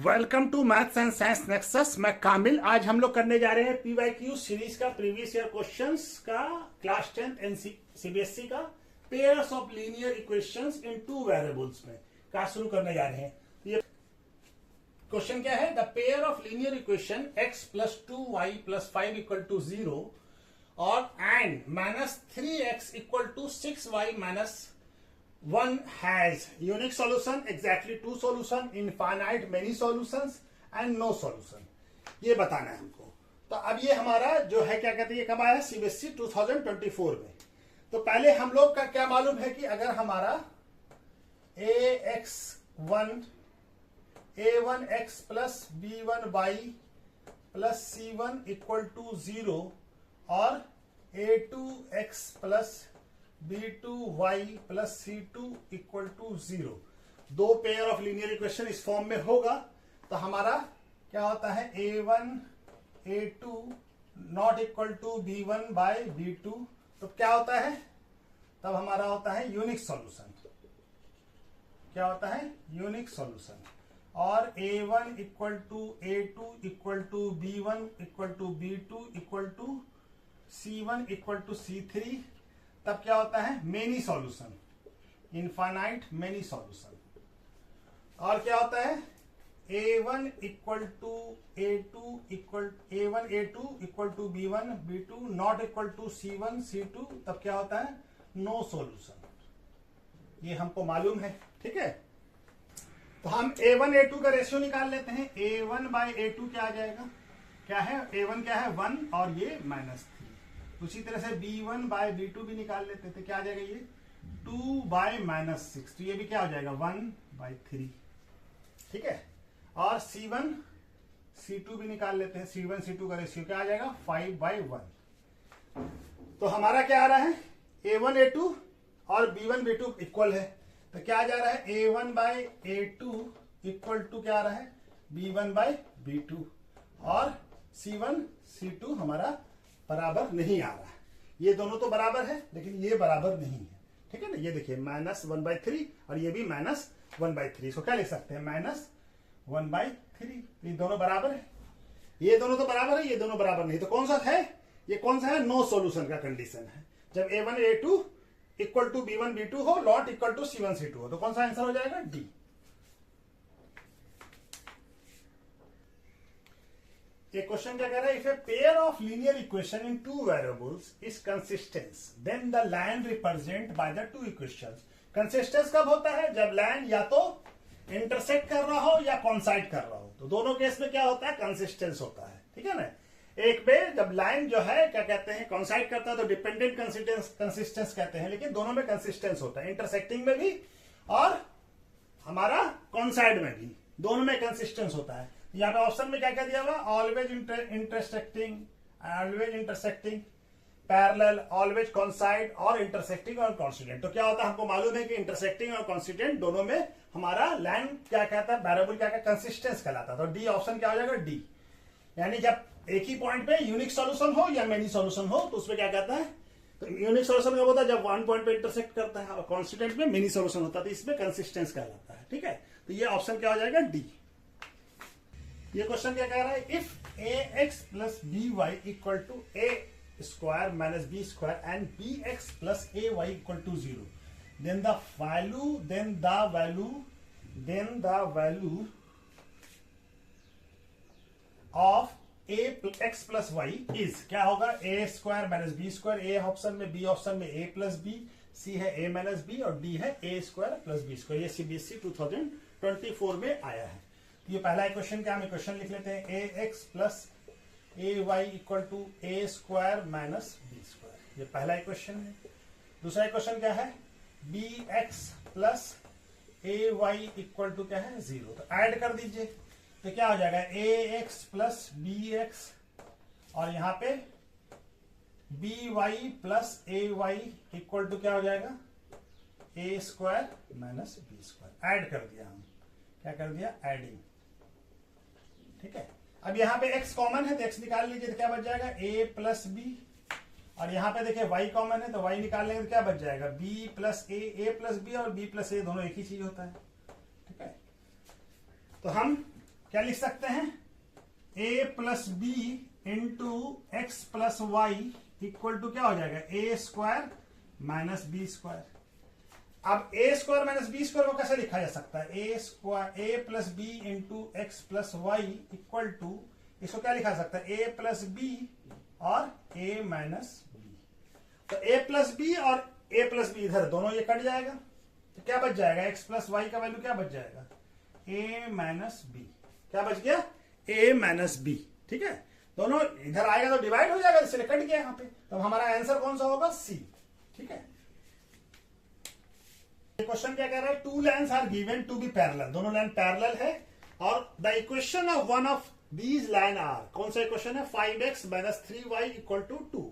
Welcome to maths and science nexus. मैं कामिल। आज हम लोग करने जा रहे हैं पीवाईक्यू सीरीज का प्रीवियस ईयर क्वेश्चंस का क्लास 10 सीबीएसई का pairs of linear equations in two variables में का शुरू करने जा रहे हैं। ये क्वेश्चन क्या है? The pair of linear equation x plus 2y plus 5 equal to 0 और and minus 3x equal to 6y minus 1 has unique solution, exactly two solution, infinite many solutions and no solution। ये बताना है हमको। तो अब ये हमारा जो है क्या कहते हैं, ये कब आया? सीबीएसई 2024 में। तो पहले हम लोग का क्या मालूम है कि अगर हमारा a1x plus b1y plus c1 equal to 0 और a2x plus b2y plus c2 equal to 0 दो पेयर ऑफ लीनियर इक्वेशन इस फॉर्म में होगा तो हमारा क्या होता है? a1 a2 not equal to b1 by b2। तो क्या होता है? तब हमारा होता है यूनिक सॉल्यूशन। क्या होता है? Unique solution. और a1 equal to a2 equal to b1 equal to b2 equal to c1 equal to c3। तब क्या होता है? Many solution, infinite many solution. और क्या होता है? a1 equal to a2 equal a1 a2 equal to b1 b2 not equal to c1 c2। तब क्या होता है? No solution. ये हमको मालूम है, ठीक है। तो हम a1 a2 का रेशियो निकाल लेते हैं। a1 बाय a2 क्या आ जाएगा? क्या है? a1 क्या है? 1 और ये -3। उसी तरह से b1 बाय b2 भी निकाल लेते थे। क्या आ जाएगा? ये 2 बाय -6। तो ये भी क्या हो जाएगा? 1 बाय 3, ठीक है। और c1 c2 भी निकाल लेते हैं। c1 c2 का रेशियो क्या आ जाएगा? 5 बाय 1। तो हमारा क्या आ रहा है? a1 a2 और b1 b2 इक्वल है। तो क्या आ जा रहा है? a1 by a2 equal to क्या आ रहा है? b1 by b2। और c1 c2 हमारा बराबर नहीं आ रहा है। ये दोनों तो बराबर है लेकिन ये बराबर नहीं है, ठीक है ना। ये देखिए -1/3 और ये भी -1/3। इसको क्या लिख सकते हैं? -1/3। ये दोनों बराबर है। ये दोनों तो बराबर है, ये दोनों बराबर नहीं। तो कौन सा है? ये कौन सा है? नो सॉल्यूशन का कंडीशन है। जब a1 a2 equal to b1 b2 हो, not equal to c1 c2 हो। तो कौन सा आंसर हो जाएगा? डी। ये क्वेश्चन क्या कह रहा है? If a pair of linear equation in two variables is consistence then the line represent by the two equations. Consistence कब होता है? जब लाइन या तो इंटरसेक्ट कर रहा हो या कॉन्साइड कर रहा हो। तो दोनों केस में क्या होता है? कंसिस्टेंस होता है, ठीक है ना। एक में जब लाइन जो है क्या कहते हैं, कॉन्साइड करता है तो डिपेंडेंट कंसिस्टेंस कहते हैं, लेकिन दोनों में कंसिस्टेंस होता है, इंटरसेक्टिंग में भी और हमारा कॉन्साइड में भी, दोनों में कंसिस्टेंस होता है। यहाँ पे ऑप्शन में क्या क्या दिया हुआ? Always intersecting, always intersecting, parallel, always कॉन्साइड और इंटरसेक्टिंग और कॉन्स्टिट्यूएंट। तो क्या होता है? हमको मालूम है कि इंटरसेक्टिंग और कॉन्स्टिट्यूएंट दोनों में हमारा लाइन क्या कहता है? वेरिएबल क्या कंसिस्टेंस कहलाता है। तो डी ऑप्शन क्या हो जाएगा? डी। यानी जब एक ही पॉइंट पे यूनिक सॉल्यूशन हो या मेनी सॉल्यूशन हो तो उसमें क्या कहता है? तो यूनिक सॉल्यूशन कब होता है? जब वन पॉइंट पे इंटरसेक्ट करता है। और कॉन्स्टिट्यूएंट में मेनी सॉल्यूशन होता है, तो इसमें कंसिस्टेंस कहलाता है, ठीक है। तो ये ऑप्शन क्या हो जाएगा? डी। ये क्वेश्चन क्या कह रहा है? If ax plus by equal to a square minus b square and bx plus ay equal to 0 then the value of ax plus y is क्या होगा? a square minus b square. a option में, b option में a plus b, c है a minus b और d है a square plus b square. ये CBSE 2024 में आया है। ये पहला इक्वेशन क्या? हम इक्वेशन लिख लेते हैं ax plus ay equal to a square minus b square. ये पहला इक्वेशन है। दूसरा इक्वेशन क्या है? bx plus ay equal to क्या है? 0। तो ऐड कर दीजिए तो क्या हो जाएगा? ax प्लस bx और यहाँ पे by plus ay equal to क्या हो जाएगा? a square minus b square. Add कर दिया हम। क्या कर दिया? एडिंग, ठीक है। अब यहाँ पे x कॉमन है तो x निकाल लीजिए तो क्या बच जाएगा? a plus b। और यहाँ पे देखिए y कॉमन है तो y निकाल लेंगे तो क्या बच जाएगा? b plus a plus b और b प्लस a दोनों एक ही चीज होता है, ठीक है। तो हम क्या लिख सकते हैं, a plus B into X plus Y equal to क्या हो जाएगा, A square minus B square. अब A square minus B square को कैसे लिखा जा सकता है, A square A plus B into X plus Y equal to, इसको क्या लिखा जा सकता है, ए प्लस बी और ए माइनस बी। तो ए प्लस बी और ए प्लस बी इधर दोनों ये कट जाएगा, तो क्या बच जाएगा, एक्स प्लस वाई का वैल्यू क्या बच जाएगा, ए माइनस बी। क्या बच गया, ए माइनस बी। ठीक है, दोनों इधर आएगा तो डिवाइड हो जाएगा, इसलिए कट गया यहाँ पे। तो हमारा आंसर कौन सा होगा, सी। ठीक है, क्वेश्चन क्या कह रहा है, two lines are given to be parallel, दोनों लाइन पैरेलल है और the equation of one of these line are, कौन सा इक्वेशन है, 5x minus 3y equal to 2।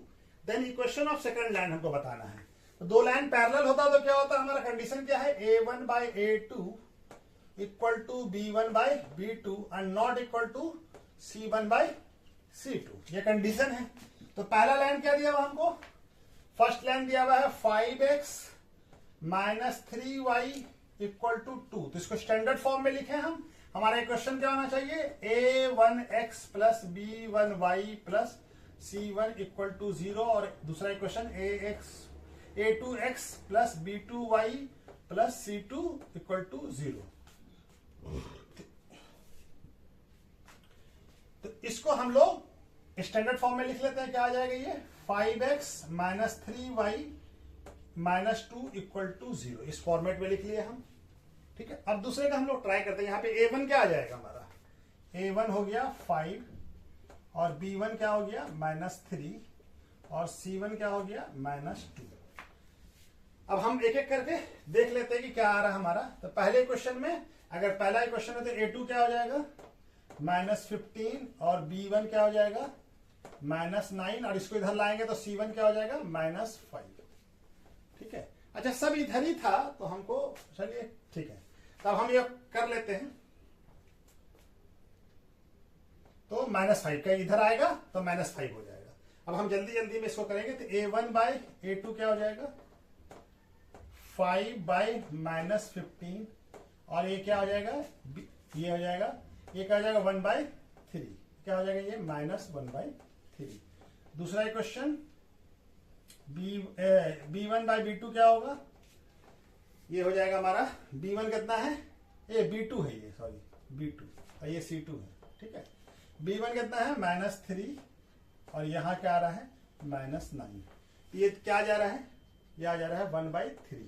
Then equation of second line हमको बताना है। तो दो लाइन पैरेलल होता तो क्या होता, हमारा कंडीशन क्या है, a1 by a2 equal to b1 by b2 and not equal to c1 by c2, ये कंडीशन है। तो पहला लाइन क्या दिया हुआ हमको, फर्स्ट लाइन दिया हुआ है 5x minus 3y equal to 2। तो इसको स्टैंडर्ड फॉर्म में लिखे हम। हमारा इक्वेशन क्या होना चाहिए, a1x plus b1y plus c1 equal to 0 और दूसरा equation a2x plus b2y plus c2 equal to 0। तो इसको हम लोग स्टैंडर्ड फॉर्म में लिख लेते हैं। क्या आ जाएगा ये, 5x minus 3y minus 2 equal to 0, इस फॉर्मेट में लिख लिए हम। ठीक है, अब दूसरे का हम लोग ट्राई करते हैं। यहाँ पे a1 क्या आ जाएगा हमारा, a1 हो गया 5 और b1 क्या हो गया माइनस 3 और c1 क्या हो गया माइनस 2। अब हम एक एक करके देख लेते हैं कि क्या आ रहा है हमारा। तो पहले क्वेश्चन में अगर पहला इक्वेशन है तो a2 क्या हो जाएगा माइनस 15 और b1 क्या हो जाएगा माइनस 9 और इसको इधर लाएंगे तो c1 क्या हो जाएगा माइनस 5। ठीक है, अच्छा सब इधर ही था तो हमको, चलिए ठीक है, तो अब हम ये कर लेते हैं। तो माइनस 5 का इधर आएगा तो माइनस 5 हो जाएगा। अब हम जल्दी जल्दी में इसको करेंगे। तो a1 बाई a2 क्या हो जाएगा 5 बाई माइनस 15 और ये क्या हो जाएगा, ये हो जाएगा, ये क्या हो जाएगा 1 बाई 3, क्या हो जाएगा ये माइनस 1 बाई 3। दूसरा इक्वेशन b1 बाई b2 क्या होगा, ये हो जाएगा हमारा b1 कितना है, ये b2 है, ये सॉरी b2 और ये c2 है। ठीक है, b1 कितना है माइनस 3 और यहाँ क्या आ रहा है माइनस 9। ये क्या जा रहा है, ये आ जा रहा है 1 बाई 3,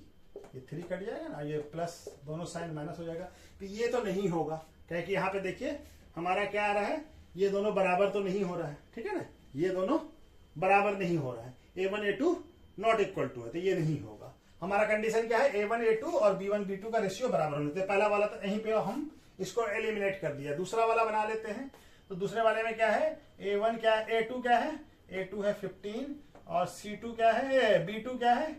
ये 3 कट जाएगा ना, ये प्लस दोनों साइन माइनस हो जाएगा। तो ये तो नहीं होगा, क्या कि यहाँ पे देखिए हमारा क्या आ रहा है, ये दोनों बराबर तो नहीं हो रहा है। ठीक है ना, ये दोनों बराबर नहीं हो रहा है, a1 a2 not equal to है, तो ये नहीं होगा। हमारा कंडीशन क्या है, a1 a2 और b1 b2 का रेशियो बराबर होने चाहिए। पहला वाला तो यहीं पे हम इसको एलिमिनेट कर दिया, दूसरा वाला बना लेते हैं। तो दूसरे वाले में क्या है, a1 क्या है, a2 क्या है, a2 है 15 और c2 क्या है, b2 क्या है,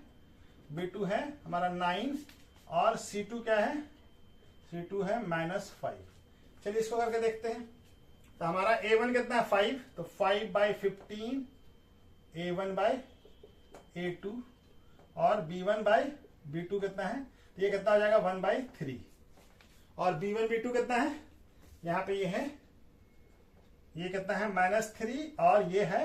b2 है हमारा 9 और c2 क्या है, c2 है माइनस 5। चलिए इसको करके देखते हैं। तो हमारा a1 कितना है 5, तो 5 बाई 15 a1 बाई a2 और b1 बाई b2 कितना है, तो ये कितना हो जाएगा 1 बाई 3 और b1 b2 कितना है, यहाँ पे ये है, ये कितना है माइनस 3 और ये है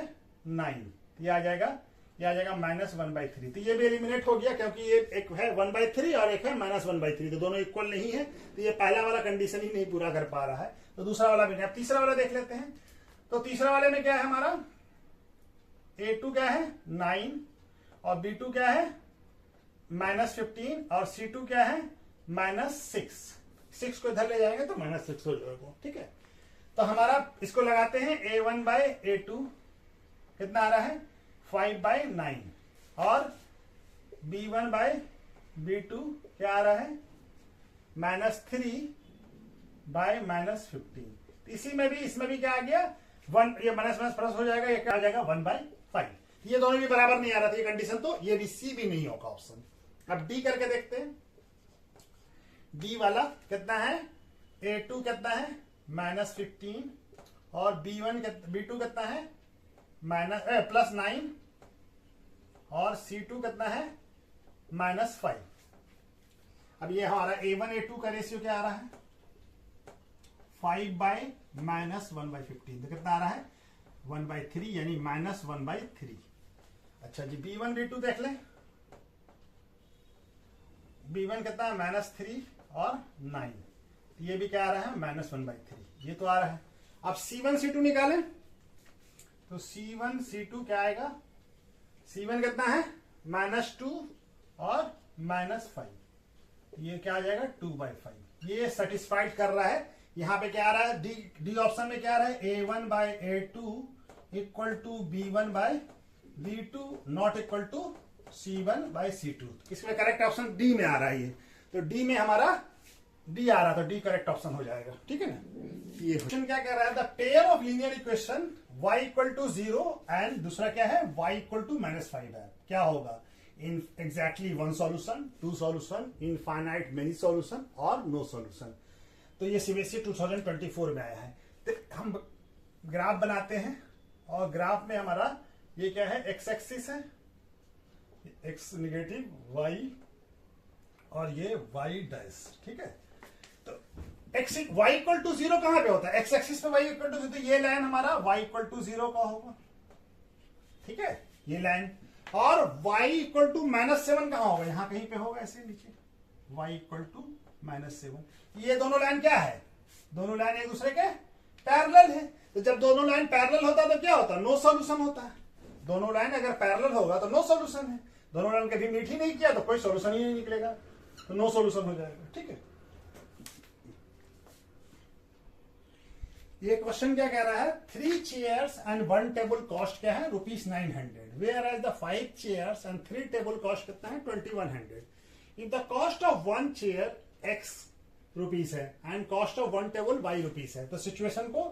9, ये आ जाएगा माइनस 1 बाई 3। तो ये भी एलिमिनेट हो गया क्योंकि ये एक है 1 बाई 3 और एक है माइनस 1 बाई 3, तो दोनों इक्वल नहीं है। तो ये पहला वाला कंडीशन ही नहीं पूरा कर पा रहा है, तो दूसरा वाला भी नहीं। अब तीसरा वाला देख लेते हैं। तो तीसरा वाले में क्या है हमारा, a2 क्या है 9 और b2 क्या है माइनस 15 और c2 क्या है माइनस 6 को इधर ले जाएंगे तो माइनस 6 हो जाएगा। ठीक है, तो हमारा इसको लगाते हैं a1 बाई a2 कितना आ रहा है 5 बाई 9 और b1 बाई b2 क्या आ रहा है माइनस 3 बाई माइनस 15। इसी में भी इसमें भी क्या आ गया 1, ये माइनस माइनस प्लस हो जाएगा, ये क्या आ जाएगा 1 बाई 5। ये दोनों भी बराबर नहीं आ रहा था ये कंडीशन, तो ये भी सी भी नहीं होगा ऑप्शन। अब डी करके देखते हैं। डी वाला कितना है, a2 कितना है माइनस 15 और b2 कितना है माइनस प्लस 9 और c2 कितना है माइनस 5। अब ये हमारा a1 a2 का रेशियो क्या आ रहा है 5 बाई माइनस 1/15, तो कितना आ रहा है 1/3 यानी -1/3। अच्छा जी B1 B2 देख लें। B1 कितना है -3 और 9, ये भी क्या आ रहा है -1/3, ये तो आ रहा है। अब C1 C2 निकालें तो C1 C2 क्या आएगा, C1 कितना है -2 और -5, ये क्या आ जाएगा 2/5। ये सेटिस्फाइड कर रहा है। यहां पे क्या आ रहा है डी ऑप्शन में क्या आ रहा है A1/A2 equal to B1/B2 not equal to C1/C2। इसमें करेक्ट ऑप्शन डी में आ रहा है ये, तो डी में हमारा डी आ रहा, तो डी करेक्ट ऑप्शन हो जाएगा। ठीक है ना। ये क्वेश्चन क्या कह रहा है, the pair of linear equation y equal to 0 and दूसरा क्या है y इक्वल टू -5 है, क्या होगा in exactly 1 solution, 2 solution, infinite many solution और नो सॉल्यूशन। तो ये सीबीएसई 2024 में आया है। तो हम ग्राफ बनाते हैं और ग्राफ में हमारा ये क्या है एक्स एक्सिस है, एक्स नेगेटिव y और ये y डैश। ठीक है, तो एक्स y इक्वल टू 0 कहां पे होता है, एक्स एक्सिस पे y इक्वल टू 0, तो ये लाइन हमारा y इक्वल टू 0 का होगा। ठीक है, ये लाइन, और y इक्वल टू -7 कहां होगा, यहां कहीं पे होगा ऐसे नीचे, y इक्वल टू -7। ये दोनों लाइन क्या है, दोनों लाइन एक दूसरे के पैरेलल है। तो जब दोनों लाइन पैरेलल होता है तो क्या होता है, नो सॉल्यूशन होता है। दोनों लाइन अगर पैरेलल होगा तो नो सॉल्यूशन है। दोनों लाइन कभी मीट ही नहीं किया तो कोई सॉल्यूशन ही नहीं निकलेगा, तो नो सॉल्यूशन हो जाएगा। ठीक है, ये क्वेश्चन क्या कह रहा है, 3 चेयर्स एंड 1 टेबल कॉस्ट क्या है ₹900, where as the 5 chairs and 3 table cost कितना है 2100। If the cost of 1 chair x rupees है and cost of 1 table y rupees है, तो सिचुएशन को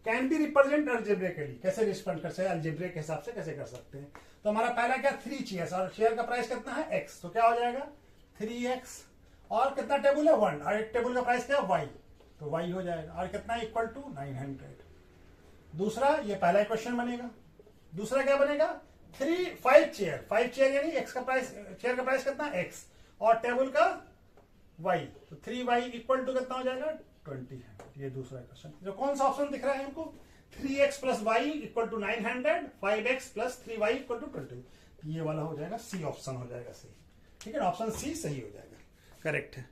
कैन बी रिप्रेजेंट अल्जेब्रिकली, कैसे रिस्पेंड कर सकते हैं, अल्जेब्रिक के हिसाब से कैसे कर सकते हैं। तो हमारा पहला क्या 3 चेयर्स और शेयर का प्राइस कितना है x, तो क्या हो जाएगा 3x, और कितना टेबल है 1, और एक टेबल का प्राइस क्या है y, तो y हो जाएगा, और कितना इक्वल टू 900। दूसरा, ये पहला क्वेश्चन बनेगा। दूसरा क्या बनेगा 5 चेयर यानी x का प्राइस, चेयर का प्राइस कितना x और टेबल का y, तो 3y इक्वल टू कितना हो जाएगा 20। ये दूसरा क्वेश्चन, जो कौन सा ऑप्शन दिख रहा है हमको 3x plus y equal to 900, 5x plus 3y equal to 20, ये वाला हो जाएगा सी ऑप्शन हो जाएगा सही। ठीक है, ऑप्शन सी सही हो जाएगा, करेक्ट है।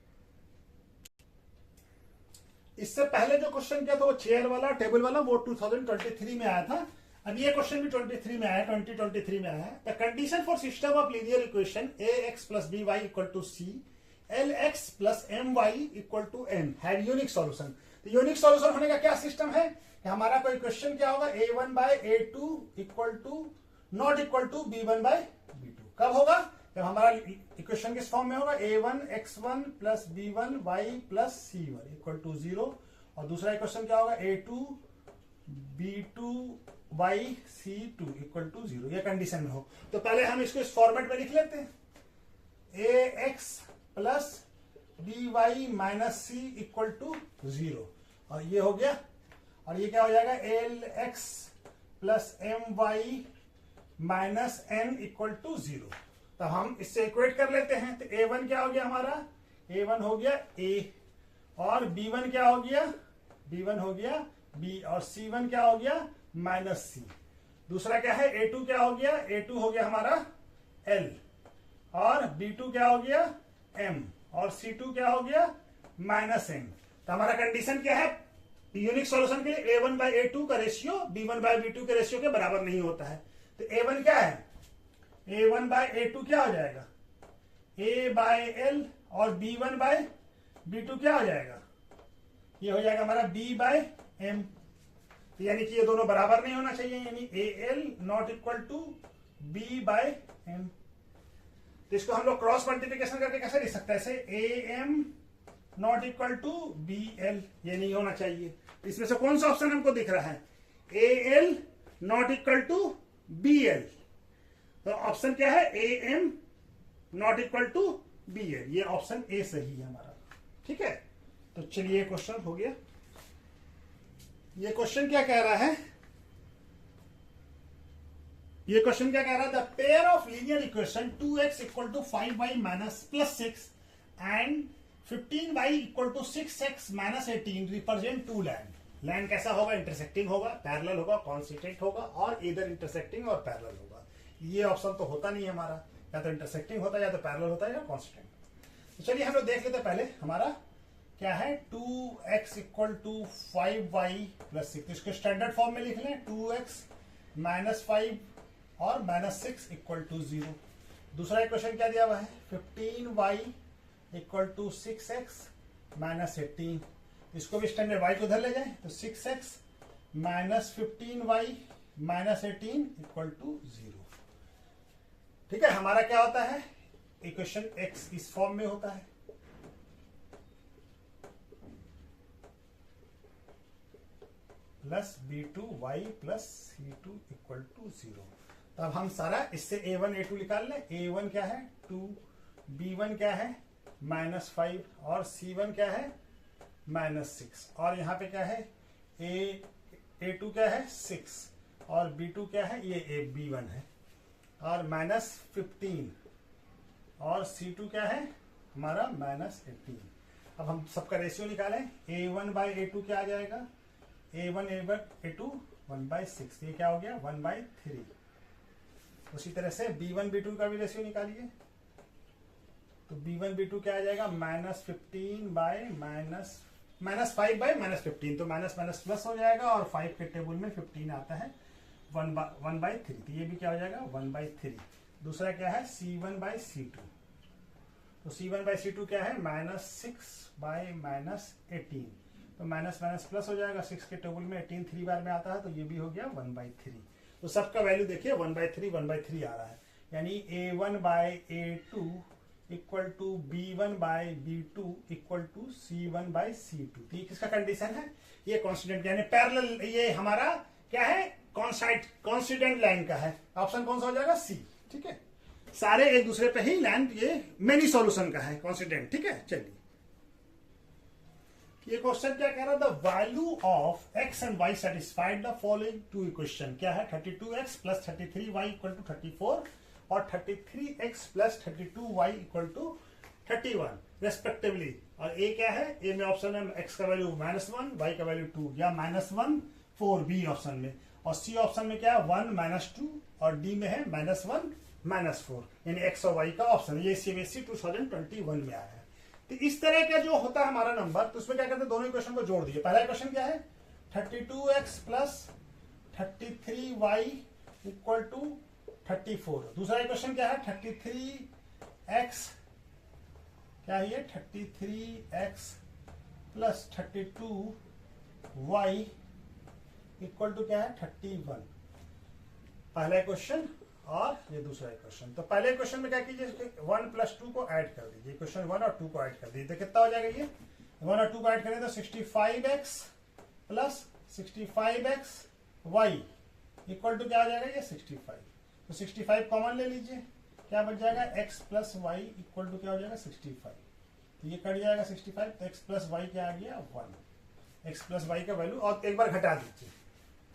इससे पहले जो क्वेश्चन किया था वो चेयर वाला टेबल वाला, वो 2023 में आया था। अब ये क्वेश्चन भी 23 में आया, 2023 में आया है। The condition for system of linear equation ax plus by equal to c, lx plus my equal to n have unique solution. तो यूनिक सॉल्यूशन होने का क्या सिस्टम है कि हमारा कोई क्वेश्चन क्या होगा a1/a2 equal to not equal to b1/b2। कब होगा, जब हमारा इक्वेशन किस फॉर्म में होगा a1x1 plus b1y plus c1 equal to 0, और दूसरा इक्वेशन क्या होगा a2 b2y c2 equal to 0, ये कंडीशन में हो। तो पहले हम इसको इस फॉर्मेट में लिख लेते हैं, ax plus by minus c equal to 0, और ये हो गया, और ये क्या हो जाएगा lx plus my minus n equal to 0। तो हम इससे इक्वेट कर लेते हैं, तो a1 क्या हो गया हमारा, a1 हो गया a, और b1 क्या हो गया, b1 हो गया b, और c1 क्या हो गया माइनस c। दूसरा क्या है a2 क्या हो गया, a2 हो गया हमारा l, और b2 क्या हो गया m, और c2 क्या हो गया माइनस m। तो हमारा कंडीशन क्या है, यूनिक सॉल्यूशन के लिए a1/a2 का रेशियो b1/b2 के रेशियो के बराबर नहीं होता है। तो a1 क्या है, a1/a2 क्या हो जाएगा a/l, और b1/b2 क्या हो जाएगा, ये हो जाएगा हमारा b/m। तो यानी कि ये दोनों बराबर नहीं होना चाहिए, यानी al not equal to b/m। तो इसको हम लोग क्रॉस मल्टीप्लिकेशन करके कैसे लिख सकते हैं, ऐसे am not equal to bl, ये नहीं होना चाहिए। इसमें से कौन सा ऑप्शन हमको दिख रहा है, al not equal to bl, तो ऑप्शन क्या है am not equal to bl, ये ऑप्शन ए सही है हमारा। ठीक है, तो चलिए क्वेश्चन हो गया। ये क्वेश्चन क्या कह रहा है, ये क्वेश्चन क्या कह रहा है, the pair of linear equation 2x equal to 5y minus plus 6 and 15y equal to 6x minus 18 represent two land. Line कैसा होगा, इंटरसेक्टिंग होगा, पैरेलल होगा, कॉन्सिस्टेंट होगा, और इधर इंटरसेक्टिंग और पैरेलल होगा। ये ऑप्शन तो होता नहीं है हमारा, या तो इंटरसेक्टिंग होता है, या तो पैरेलल होता है, या कॉन्स्टेंट। तो चलिए हम लोग देख लेते हैं पहले हमारा क्या है, 2x equal to 5y plus 6। इसके स्टैंडर्ड फॉर्म में लिख लें, 2x माइनस 5 और माइनस 6 इक्वल टू 0। दूसरा इक्वेशन क्या दिया हुआ है, 15y equal to 6x minus 18। इसको भी स्टैंडर्ड y को उधर ले जाए तो 6x minus 15y minus 18 equal to 0। ठीक है, हमारा क्या होता है, इक्वेशन x इस फॉर्म में होता है, plus b2y plus c2 equal to 0। तब हम सारा इससे a1 a2 निकाल लें। a1 क्या है 2, b1 क्या है -5 और c1 क्या है -6, और यहाँ पे क्या है a2 क्या है 6 और b2 क्या है ये b1 है, और -15 और c2 क्या है हमारा -18। अब हम सबका रेशियो निकालें, a1 बाई a2 क्या आ जाएगा, a1 a2 1/6, ये क्या हो गया 1/3। उसी तरह से b1 b2 का भी रेशियो निकालिए, तो b1 b2 क्या आ जाएगा -15 बाय -5 बाय -15, तो माइनस माइनस प्लस हो जाएगा, और 5 के टेबल में 15 आता है 1/3, तो ये भी क्या हो जाएगा 1/3। दूसरा क्या है c1 बाई c2, तो c1 बाई c2 क्या है -6 बाय -18, तो माइनस माइनस प्लस हो जाएगा, 6 के टेबल में 18 3 बार में आता है, तो ये भी हो गया 1/3। तो सबका वैल्यू देखिए 1/3 आ रहा है, यानी a1 by a2 equal to b1 by b2 equal to c1 by c2। तो ये किसका कंडीशन है, ये कॉन्स्टिडेंट यानी पैरेलल, ये हमारा क्या है कॉन्स्टिडेंट लाइन का है। ऑप्शन कौन सा हो जाएगा सी। ठीक है, सारे एक दूसरे पे ही लाइन, ये मेनी सॉल्यूशन का है कॉन्स्टिडेंट। ठीक है, चलिए ये क्वेश्चन क्या कह रहा था, value of x and y satisfied the following two equation. क्या है 32x plus 33y equal to 34 और 33x plus 32y equal to 31 respectively. और a क्या है, a में ऑप्शन है x का वैल्यू -1, y का वैल्यू 2 या -1 4 b ऑप्शन में, और c ऑप्शन में क्या है 1 -2 और d में है -1 -4, यानी x और y का ऑप्शन। ये CBSE 2021 में आया है। तो इस तरह का जो होता है हमारा नंबर, तो उसमें क्या करते हैं दोनों इक्वेशन को जोड़ दीजिए। पहला इक्वेशन क्या है 32x plus 33y equal to 34। दूसरा इक्वेशन क्या है 33x क्या है ये 33x plus 32y equal to क्या है 31। पहला इक्वेशन और ये दूसरा इक्वेशन। तो पहले इक्वेशन में क्या कीजिए 1 प्लस 2 को ऐड कर दीजिए, इक्वेशन 1 और 2 को ऐड कर दीजिए, तो कितना हो जाएगा ये 1 और 2 को ऐड करें तो 65x plus 65x y equal to क्या हो जाएगा ये 65। तो 65 कॉमन ले लीजिए, क्या बच जाएगा x plus Y equal to क्या हो जाएगा 65। तो ये कट जाएगा 65, तो x प्लस वाई क्या आ गया 1। x प्लस वाई का वैल्यू, और एक बार घटा दीजिए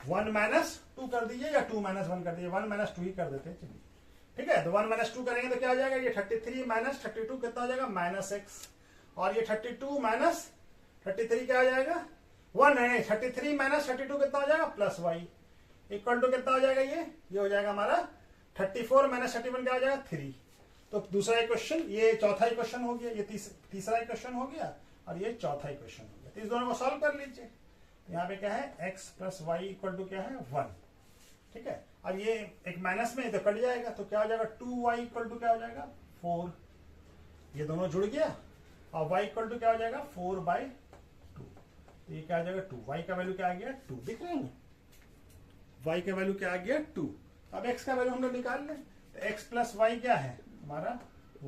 1 - 2 कर दीजिए या 2 - 1 कर दीजिए, 1 - 2 ही कर देते हैं। चलिए ठीक है, तो 1 - 2 करेंगे तो क्या हो जाएगा ये 33 - 32 कितना हो जाएगा -x, और ये 32 - 33 क्या हो जाएगा 1 है, 33 - 32 कितना हो जाएगा +y इक्वल टू कितना हो जाएगा ये हो जाएगा हमारा 34 - 31 क्या हो जाएगा 3। तो दूसरा इक्वेशन, ये चौथा इक्वेशन हो गया, ये तीसरा इक्वेशन हो गया, और ये चौथा इक्वेशन हो गया। तो इस दोनों को सॉल्व कर लीजिए। यहाँ पे क्या है x plus Y equal to क्या है 1। ठीक है, अब ये एक माइनस में तो कट जाएगा, तो क्या हो जाएगा 2y इक्वल टू क्या हो जाएगा 4। ये दोनों जुड़ गया, और y इक्वल टू क्या हो जाएगा 4/2। तो ये क्या हो जाएगा 2, y का वैल्यू क्या आ गया 2, दिख रहे हैं y का वैल्यू क्या आ गया 2। अब x का वैल्यू हम लोग निकाल लें, तो x प्लस वाई क्या है हमारा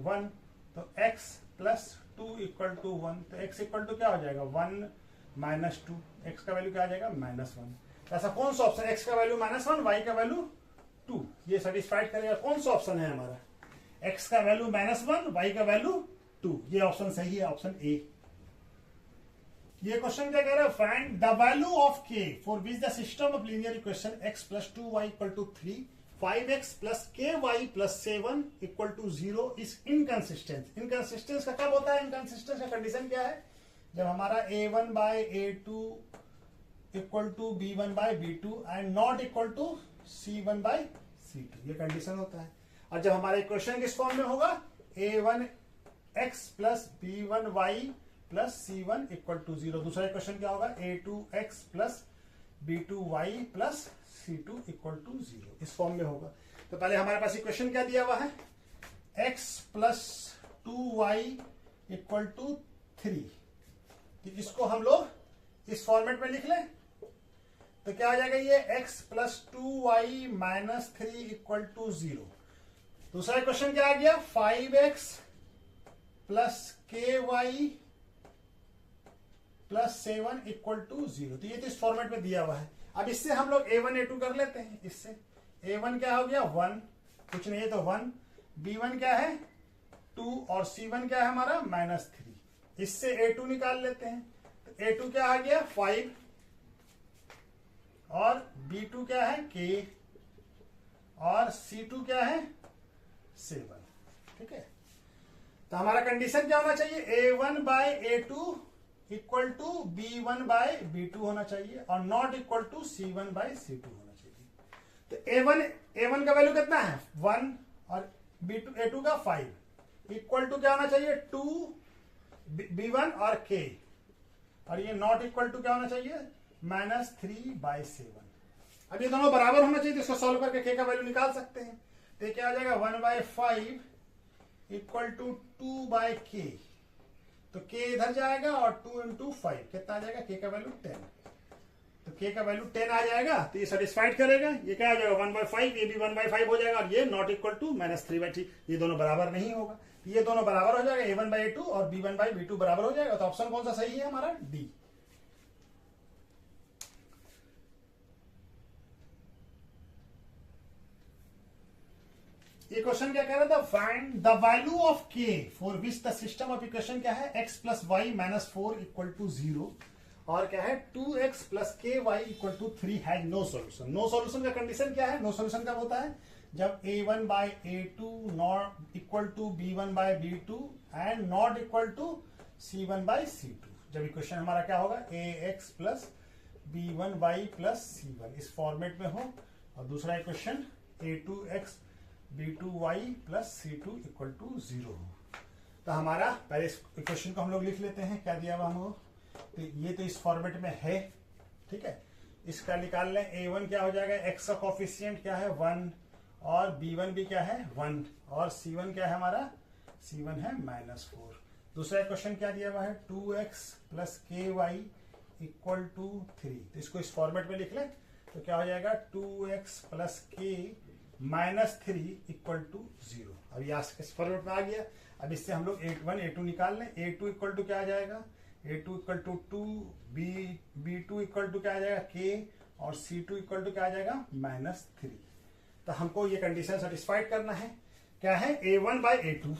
1, तो x प्लस 2 इक्वल टू 1, तो x इक्वल टू क्या हो जाएगा 1 - 2, x का वैल्यू क्या आ जाएगा -1। ऐसा कौन सा ऑप्शन, x का वैल्यू -1 y का वैल्यू 2, ये सेटिस्फाइड करेगा। कौन सा ऑप्शन है हमारा, x का वैल्यू -1 y का वैल्यू 2, ये ऑप्शन सही है, ऑप्शन ए। ये क्वेश्चन क्या कह रहा है, find the value of k for which the system of linear equation x plus 2y equal to 3 5x plus ky plus 7 equal to 0 is inconsistent. Inconsistence का कब होता है, इनकंसिस्टेंस का कंडीशन क्या है, जब हमारा a1 by a2 equal to B1 by B2 and not equal to C1 by C2, ये कंडीशन होता है। और जब हमारा इक्वेशन किस फॉर्म में होगा, A1x plus B1y plus C1 equal to 0। दूसरा इक्वेशन क्या होगा, A2x plus B2y plus C2 equal to 0, इस फॉर्म में होगा। तो पहले हमारे पास इक्वेशन क्या दिया हुआ है, x plus 2y equal to 3। तो इसको हम लोग इस फॉर्मेट में लिख लें तो क्या आ जाएगा, ये x plus 2y minus 3 equal to 0। दूसरा इक्वेशन क्या आ गया, 5x plus ky plus 7 equal to 0। तो ये तो इस फॉर्मेट में दिया हुआ है। अब इससे हम लोग A1 A2 कर लेते हैं। इससे A1 क्या हो गया 1, कुछ नहीं है तो 1, B1 क्या है 2 और C1 क्या है हमारा -3। इससे A2 निकाल लेते हैं। तो A2 क्या आ गया 5 और B2 क्या है K और C2 क्या है 7। ठीक है, तो हमारा कंडीशन क्या होना चाहिए, A1 by A2 equal to B1 by B2 होना चाहिए और not equal to C1 by C2 होना चाहिए। तो A1 का वैल्यू कितना है 1 और A2 का 5 इक्वल टू क्या होना चाहिए 2 B1 और K, और ये नॉट इक्वल टू क्या होना चाहिए -3 बाय 7। अब ये दोनों बराबर होना चाहिए, तो इसको सॉल्व करके K का वैल्यू निकाल सकते हैं। तो ये क्या आ जाएगा 1 by 5 equal to 2 by K। तो K इधर जाएगा और 2 इंटू 5 कितना आ जाएगा, K का वैल्यू 10। तो K का वैल्यू 10 आ जाएगा, तो ये सेटिस्फाइड करेगा। ये क्या आ जाएगा 1 बाय 5, ये भी 1 बाय 5 हो जाएगा और ये नॉट इक्वल टू -3 बाय 3। ये दोनों बराबर नहीं होगा, ये दोनों बराबर हो जाएगा, A1 बाय A2 और B1 बाय B2 बराबर हो जाएगा। तो ऑप्शन कौन सा सही है हमारा, डी। ये क्वेश्चन क्या कह रहा था, find the value of k for which the system of equation क्या है x plus y minus 4 equal to 0 और क्या है 2x plus k y equal to 3 has no solution. No solution का कंडीशन क्या है, नो सॉल्यूशन कब होता है, जब A1 by A2 not equal to B1 by B2 and not equal to C1 by C2। जब इक्वेशन हमारा क्या होगा ax plus B1y plus C1 इस फॉर्मेट में हो, और दूसरा equation A2x B2y plus C2 equal to 0 हो। तो हमारा पहले इस इक्वेशन को हम लोग लिख लेते हैं, क्या दिया हुआ हम, तो ये तो इस फॉर्मेट में है। ठीक है, इसका निकाल लें, A1 क्या हो जाएगा, x का कोफिशिएंट क्या है 1 और B1 भी क्या है 1 और C1 क्या है हमारा, C1 है -4। दूसरा क्वेश्चन क्या दिया हुआ है 2x plus k y equal to 3। तो इसको इस फॉर्मेट में लिख लें, तो क्या हो जाएगा 2x प्लस के -3 इक्वल टू 0। अब ये इस फॉर्मेट में आ गया। अब इससे हम लोग A1 A2 निकाल लें। A2 इक्वल टू क्या आ जाएगा, A2 equal to 2, B2 equal to क्या आ जाएगा K और C2 इक्वल टू क्या आ जाएगा -3। तो हमको ये कंडीशन सेटिस्फाइड करना है, क्या है A1 बाय A2।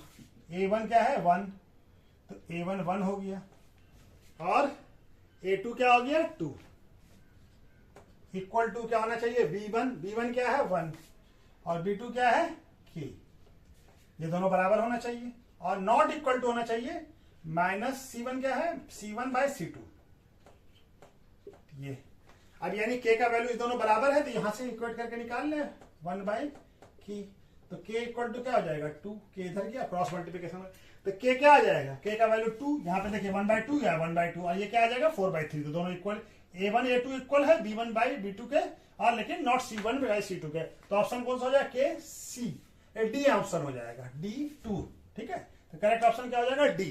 A1 क्या है 1, तो A1 1 हो गया और A2 क्या हो गया 2 इक्वल टू क्या होना चाहिए B1 क्या है 1 और B2 क्या है K। ये दोनों बराबर होना चाहिए और नॉट इक्वल टू होना चाहिए -C1 क्या है C1 बाय C2। ये अब यानी K का वैल्यू इस दोनों बराबर है, तो यहां से इक्वेट करके निकाल ले 1 बाय K। तो K इक्वल टू क्या हो जाएगा 2, K इधर गया क्रॉस मल्टीप्लिकेशन, तो K क्या आ जाएगा, K का वैल्यू 2, यहाँ पे देखिए 1 बाय 2 या 1 बाय 2 और ये क्या आ जाएगा 4 बाय 3। तो दोनों इक्वल, A1 A2 इक्वल है B1 बाय B2 के और लेकिन नॉट C1 बाय C2 के। तो ऑप्शन कौन सा हो जाएगा K C, डी ऑप्शन हो जाएगा D2। ठीक है, तो करेक्ट ऑप्शन क्या हो जाएगा डी।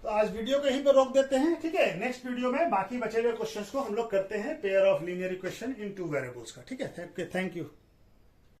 तो आज वीडियो को यहीं पर रोक देते हैं। ठीक है, नेक्स्ट वीडियो में बाकी बचे हुए क्वेश्चंस को हम लोग करते हैं pair of linear equation in 2 variables का। ठीक है, थैंक यू।